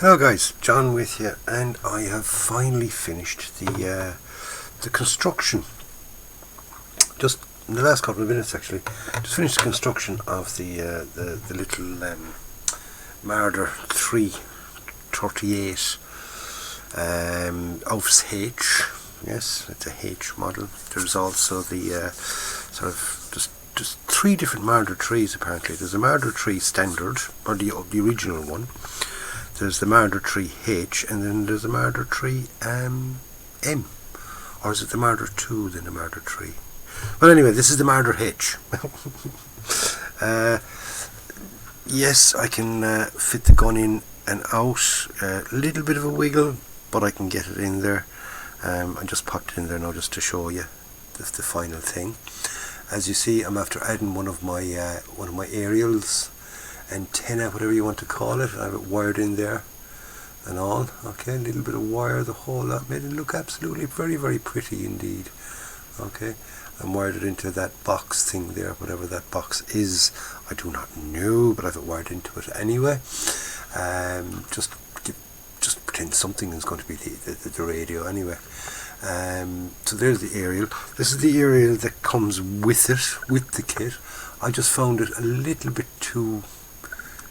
Hello guys, John with you, and I have finally finished the construction. Just in the last couple of minutes, actually, just finished the construction of the little MARDER 338 Aufs H. Yes, it's a H model. There's also the sort of just three different MARDER trees apparently. There's a MARDER tree standard, or the original one. There's the MARDER tree H, and then there's the MARDER tree M. Or is it the MARDER 2 then the MARDER tree? Well, anyway, this is the MARDER H. Yes, I can fit the gun in and out. A little bit of a wiggle, but I can get it in there. I just popped it in there now just to show you the final thing. As you see, I'm after adding one of my aerials, antenna, whatever you want to call it. I have it wired in there and all. Okay, a little bit of wire, the whole lot, made it look absolutely very, very pretty indeed. Okay, and wired it into that box thing there, whatever that box is, I do not know, but I have it wired into it anyway. Just pretend something is going to be the radio anyway. So there's the aerial. This is the aerial that comes with it, with the kit. I just found it a little bit too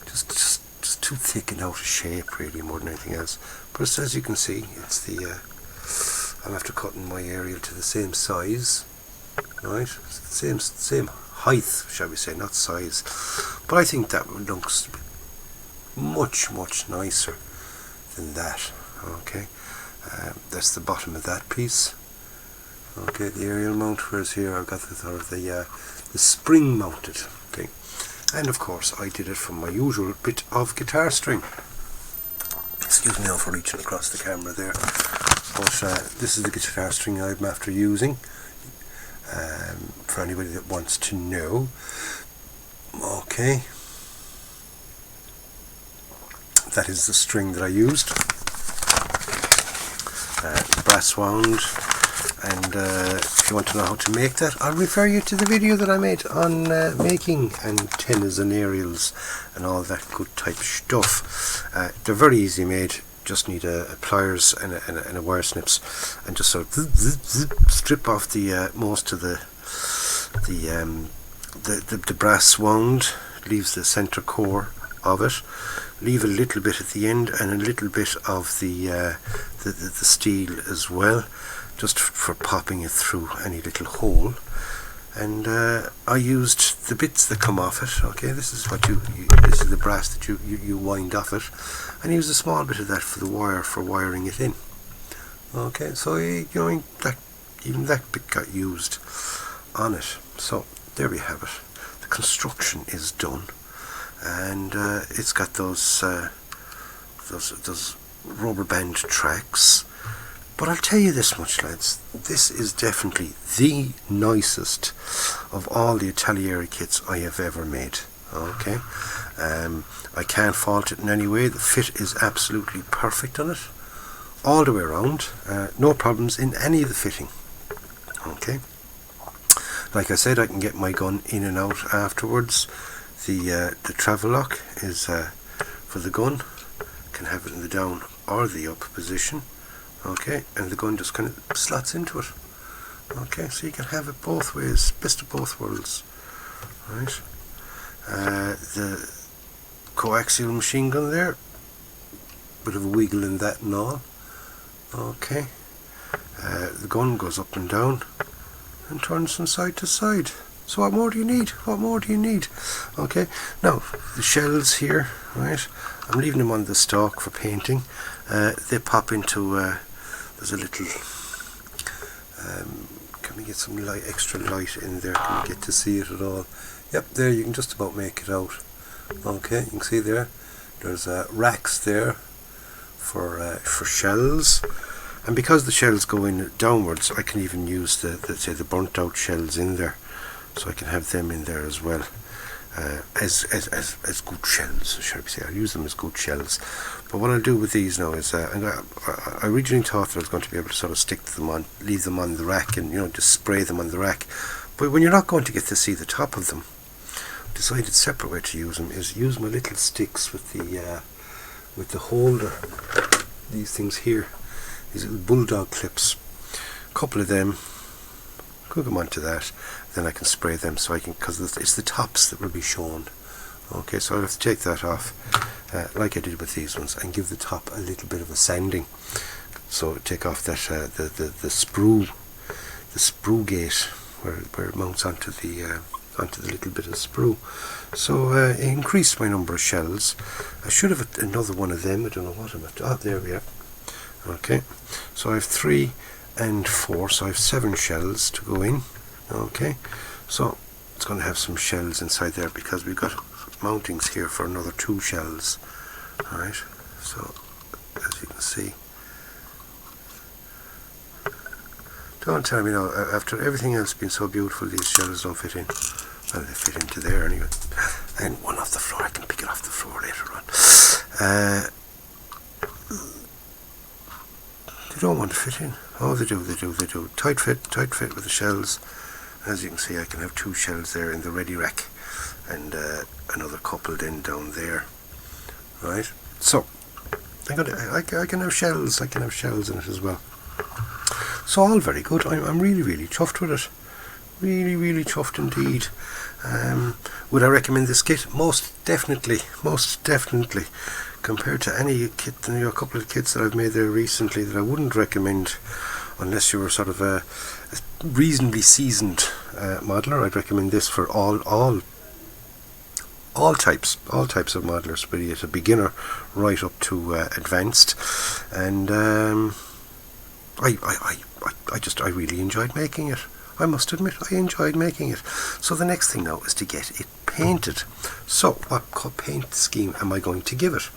just too thick and out of shape, really, more than anything else. But as you can see, it's the I'm after cutting my aerial to the same size, right? Same height, shall we say, not size. But I think that looks much nicer than that. Okay, that's the bottom of that piece. Okay, the aerial mount. Whereas here I've got the sort of the spring mounted. Okay. And of course I did it from my usual bit of guitar string. Excuse me now for reaching across the camera there. But this is the guitar string I'm after using, for anybody that wants to know. Okay. That is the string that I used. Brass wound. And if you want to know how to make that, I'll refer you to the video that I made on making antennas and aerials and all that good type stuff. They're very easy made. Just need a pliers and a wire snips, and just sort of strip off the most of the brass wound. Leaves the center core of it. Leave a little bit at the end and a little bit of the steel as well, just for popping it through any little hole. And I used the bits that come off it. Okay, this is what this is the brass that you wind off it, and use a small bit of that for the wire, for wiring it in. Okay, so you know, even that bit got used on it. So there we have it. The construction is done, and it's got those rubber band tracks. But I'll tell you this much, lads, this is definitely the nicest of all the ITALERI kits I have ever made. Okay, I can't fault it in any way. The fit is absolutely perfect on it, all the way around. No problems in any of the fitting. Okay, like I said, I can get my gun in and out afterwards. The travel lock is for the gun. Can have it in the down or the up position. Okay, and the gun just kind of slots into it. Okay, so you can have it both ways, best of both worlds. Right, the coaxial machine gun there, bit of a wiggle in that and all. Okay, the gun goes up and down and turns from side to side. So what more do you need? What more do you need? Okay, now the shells here, right, I'm leaving them on the stock for painting. They pop into there's a little can we get some light, extra light in there? Can we get to see it at all? Yep, there you can just about make it out. Okay, you can see there's racks there for shells, and because the shells go in downwards, I can even use the burnt out shells in there, so I can have them in there as well. As good shells, shall we say. I'll use them as good shells. But what I'll do with these now is, I originally thought that I was going to be able to sort of stick them on, leave them on the rack, and just spray them on the rack. But when you're not going to get to see the top of them, I decided a separate way to use them is use my little sticks with the with the holder, these things here, these little bulldog clips, a couple of them, could come onto that, then I can spray them so I can, because it's the tops that will be shown. Okay, so I'll have to take that off, like I did with these ones, and give the top a little bit of a sanding. So take off that the sprue gate where it mounts onto the little bit of sprue. So it increased my number of shells. I should have another one of them. I don't know what I'm at. Ah, there we are. Okay, so I have 3 and 4, so I have 7 shells to go in. Okay, so it's going to have some shells inside there because we've got mountings here for another 2 shells. Alright, so as you can see, don't tell me now, after everything else being so beautiful, these shells don't fit in. Well, they fit into there anyway. And one off the floor, I can pick it off the floor later on. They don't want to fit in. Oh, they do. Tight fit with the shells. As you can see, I can have 2 shells there in the ready rack, and another coupled in down there. Right. So I can have shells. I can have shells in it as well. So all very good. I'm really chuffed with it. Really chuffed indeed. Would I recommend this kit? Most definitely. Compared to any kit, a couple of kits that I've made there recently that I wouldn't recommend unless you were sort of a reasonably seasoned modeler. I'd recommend this for all types of modelers, be it a beginner right up to advanced. And I really enjoyed making it. I must admit, I enjoyed making it. So the next thing now is to get it painted. So what paint scheme am I going to give it?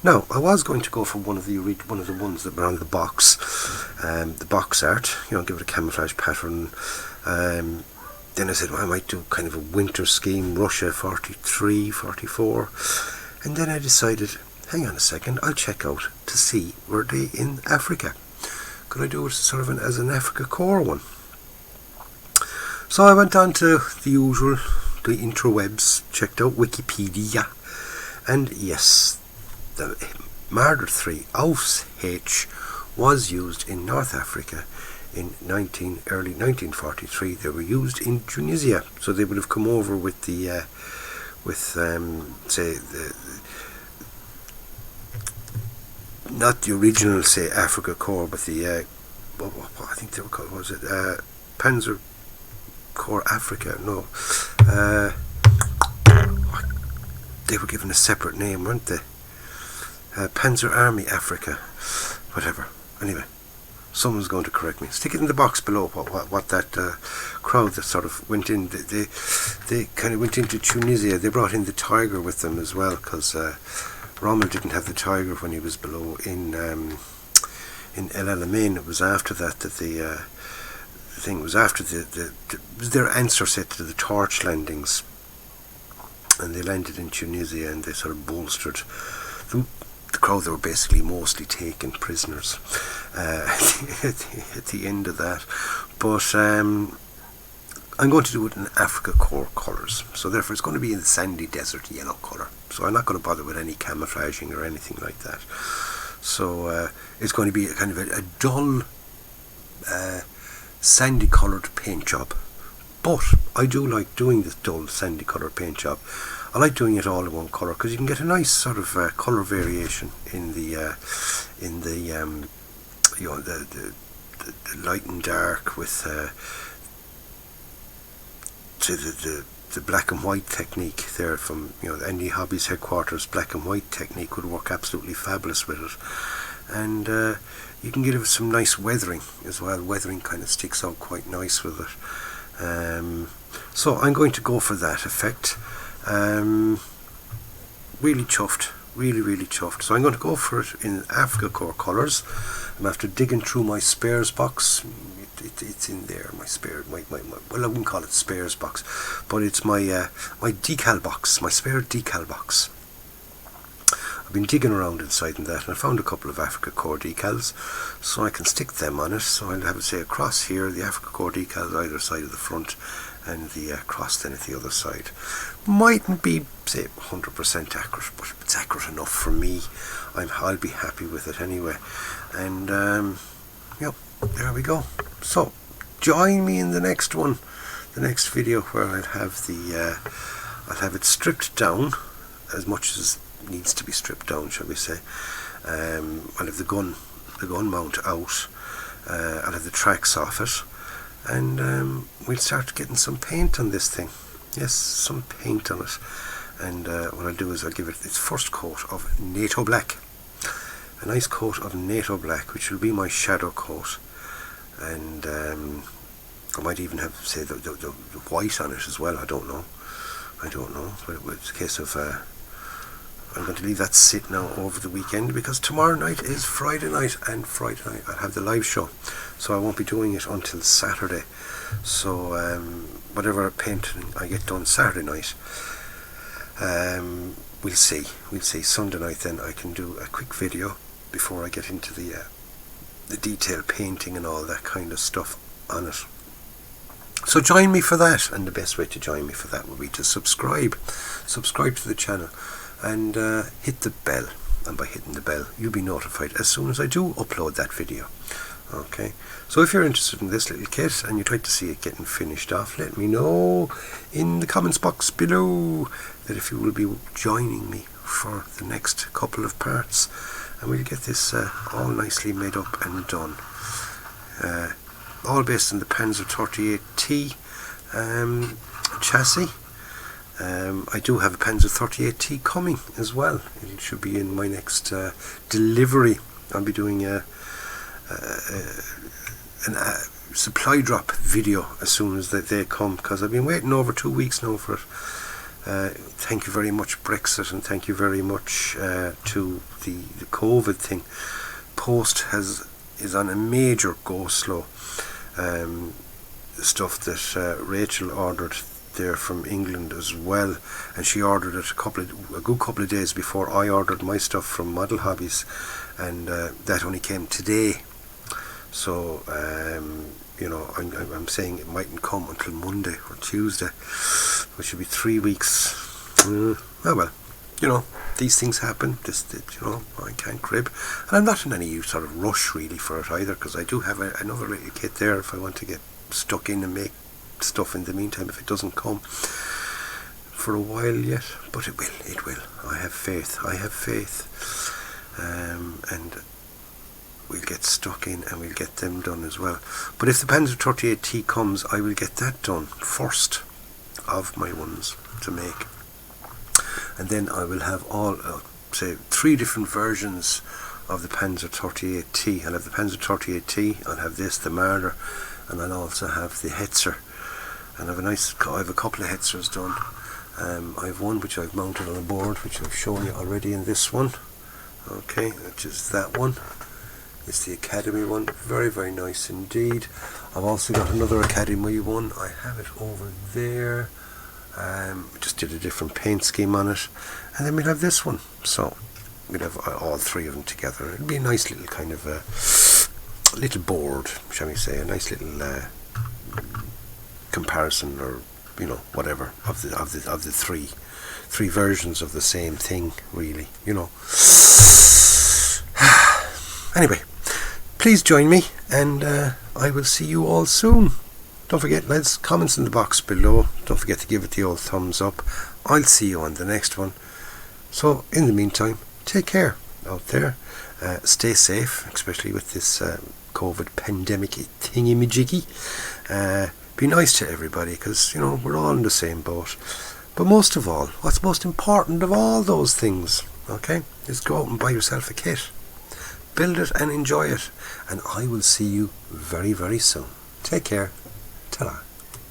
Now, I was going to go for one of the ones that were on the box, the box art. Give it a camouflage pattern. Then I said, well, I might do kind of a winter scheme, Russia 43, 44. And then I decided, hang on a second, I'll check out to see were they in Africa. Could I do it sort of as an Africa core one? So I went on to the usual, the interwebs, checked out Wikipedia, and yes, the MARDER 3 Aus H was used in North Africa in early 1943. They were used in Tunisia, so they would have come over with the not the original Africa Corps, but the I think they were called, was it Panzer Corps Africa? No, they were given a separate name, weren't they? Panzer Army Africa, whatever. Anyway, someone's going to correct me. Stick it in the box below what that crowd that sort of went in. They kind of went into Tunisia. They brought in the Tiger with them as well, because Rommel didn't have the Tiger when he was below in El Alamein. It was after that the thing was after their answer set to the torch landings, and they landed in Tunisia, and they sort of bolstered the crowd that were basically mostly taken prisoners at the end of that. But I'm going to do it in Africa Corps colours, so therefore it's going to be in the sandy desert yellow colour. So I'm not going to bother with any camouflaging or anything like that. So it's going to be a kind of a dull sandy coloured paint job. But I do like doing this dull sandy coloured paint job. I like doing it all in one colour because you can get a nice sort of colour variation in the light and dark with the black and white technique there from Andy Hobby's headquarters. Black and white technique would work absolutely fabulous with it, and you can give it some nice weathering as well. Weathering kind of sticks out quite nice with it. So I'm going to go for that effect. Really chuffed, really chuffed. So I'm going to go for it in Africa Corps colours. I'm after digging through my spares box. It's in there, my spare, my well, I wouldn't call it spares box, but it's my my decal box, my spare decal box. I've been digging around inside in that, and I found a couple of Africa Corps decals, so I can stick them on it. So I'll have it say across here, the Africa Corps decals either side of the front, and the cross then at the other side. Mightn't be, say, 100% accurate, but it's accurate enough for me. I'll be happy with it anyway. And yep, there we go. So join me in the next one, the next video, where I'll have it stripped down as much as needs to be stripped down, shall we say. I'll have the gun mount out. I'll have the tracks off it, and we'll start getting some paint on this thing. Yes, some paint on it. And what I'll do is I'll give it its first coat of NATO black, a nice coat of NATO black, which will be my shadow coat. And I might even have, say, the white on it as well. I don't know, but it's a case of I'm going to leave that sit now over the weekend, because tomorrow night is Friday night, and Friday night I'll have the live show, so I won't be doing it until Saturday. So whatever painting I get done Saturday night, we'll see. Sunday night then I can do a quick video before I get into the detail painting and all that kind of stuff on it. So join me for that, and the best way to join me for that would be to subscribe to the channel, and hit the bell. And by hitting the bell, you'll be notified as soon as I do upload that video. Okay, so if you're interested in this little kit and you'd like to see it getting finished off, let me know in the comments box below that if you will be joining me for the next couple of parts, and we'll get this all nicely made up and done. All based on the Panzer 38T chassis. I do have a Panzer 38T coming as well. It should be in my next delivery. I'll be doing a supply drop video as soon as they come, because I've been waiting over 2 weeks now for it. Thank you very much, Brexit, and thank you very much to the COVID thing. Post is on a major go slow. Stuff that Rachel ordered there from England as well, and she ordered it a good couple of days before I ordered my stuff from Model Hobbies, and that only came today. So you know, I'm saying it mightn't come until Monday or Tuesday, which should be 3 weeks. Oh well, you know, these things happen. You know, I can't crib, and I'm not in any sort of rush really for it either, because I do have another little kit there if I want to get stuck in and make stuff in the meantime, if it doesn't come for a while yet. But it will. I have faith, and we'll get stuck in and we'll get them done as well. But if the Panzer 38T comes, I will get that done first of my ones to make, and then I will have all say 3 different versions of the Panzer 38T. I'll have the Panzer 38T, I'll have this, the Marder, and I'll also have the Hetzer. And I have a couple of Hetzers done. I have one which I've mounted on a board, which I've shown you already in this one. Okay, which is that one. It's the Academy one. Very, very nice indeed. I've also got another Academy one. I have it over there. Just did a different paint scheme on it. And then we'll have this one. So we'll have all 3 of them together. It'll be a nice little kind of a little board, shall we say, a nice little comparison, or you know, whatever, of the three versions of the same thing, really, you know. Anyway, please join me, and I will see you all soon. Don't forget, lads, comments in the box below. Don't forget to give it the old thumbs up. I'll see you on the next one. So in the meantime, take care out there. Stay safe, especially with this COVID pandemic thingy-majiggy. Be nice to everybody, because, you know, we're all in the same boat. But most of all, what's most important of all those things, okay, is go out and buy yourself a kit. Build it and enjoy it. And I will see you very, very soon. Take care. Ta-ra.